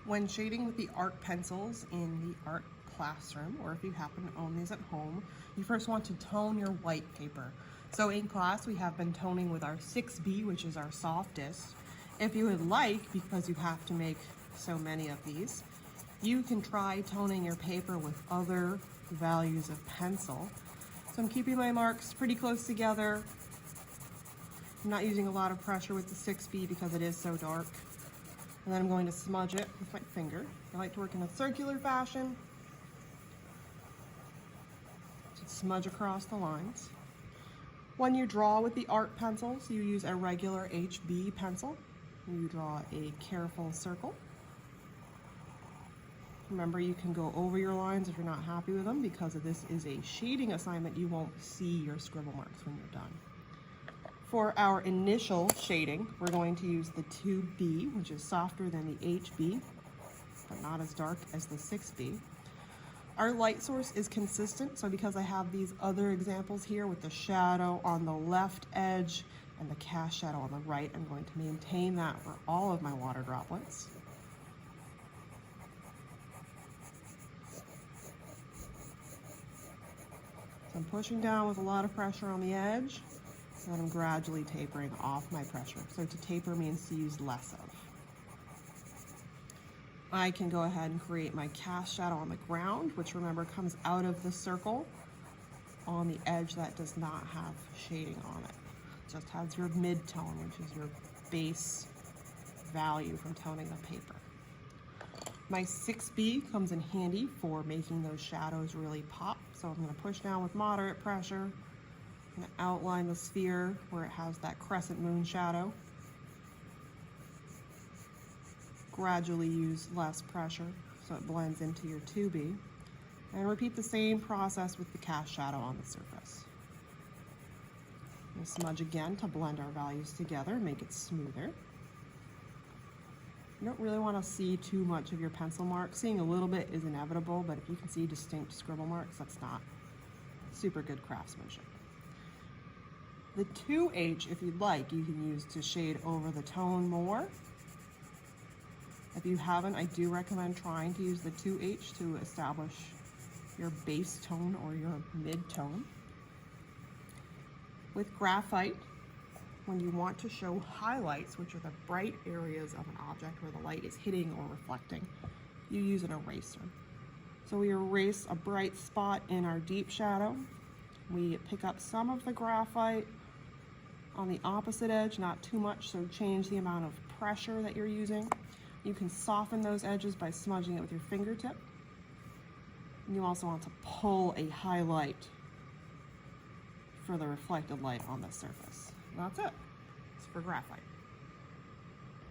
When shading with the art pencils in the art classroom, or if you happen to own these at home, you first want to tone your white paper. So in class, we have been toning with our 6B, which is our softest. If you would like, because you have to make so many of these, you can try toning your paper with other values of pencil. So I'm keeping my marks pretty close together. I'm not using a lot of pressure with the 6B because it is so dark. And then I'm going to smudge it with my finger. I like to work in a circular fashion. Just smudge across the lines. When you draw with the art pencils, you use a regular HB pencil. You draw a careful circle. Remember, you can go over your lines if you're not happy with them. Because this is a shading assignment, you won't see your scribble marks when you're done. For our initial shading, we're going to use the 2B, which is softer than the HB, but not as dark as the 6B. Our light source is consistent, so because I have these other examples here with the shadow on the left edge and the cast shadow on the right, I'm going to maintain that for all of my water droplets. So I'm pushing down with a lot of pressure on the edge. And I'm gradually tapering off my pressure. So to taper means to use less of. I can go ahead and create my cast shadow on the ground, which remember comes out of the circle on the edge that does not have shading on it. It just has your mid-tone, which is your base value from toning the paper. My 6B comes in handy for making those shadows really pop. So I'm going to push down with moderate pressure. I'm going to outline the sphere where it has that crescent moon shadow. Gradually use less pressure so it blends into your 2B. And repeat the same process with the cast shadow on the surface. We'll smudge again to blend our values together, make it smoother. You don't really want to see too much of your pencil mark. Seeing a little bit is inevitable, but if you can see distinct scribble marks, that's not super good craftsmanship. The 2H, if you'd like, you can use to shade over the tone more. If you haven't, I do recommend trying to use the 2H to establish your base tone or your mid-tone. With graphite, when you want to show highlights, which are the bright areas of an object where the light is hitting or reflecting, you use an eraser. So we erase a bright spot in our deep shadow. We pick up some of the graphite on the opposite edge, not too much, so change the amount of pressure that you're using. You can soften those edges by smudging it with your fingertip. And you also want to pull a highlight for the reflected light on the surface. And that's it. It's for graphite.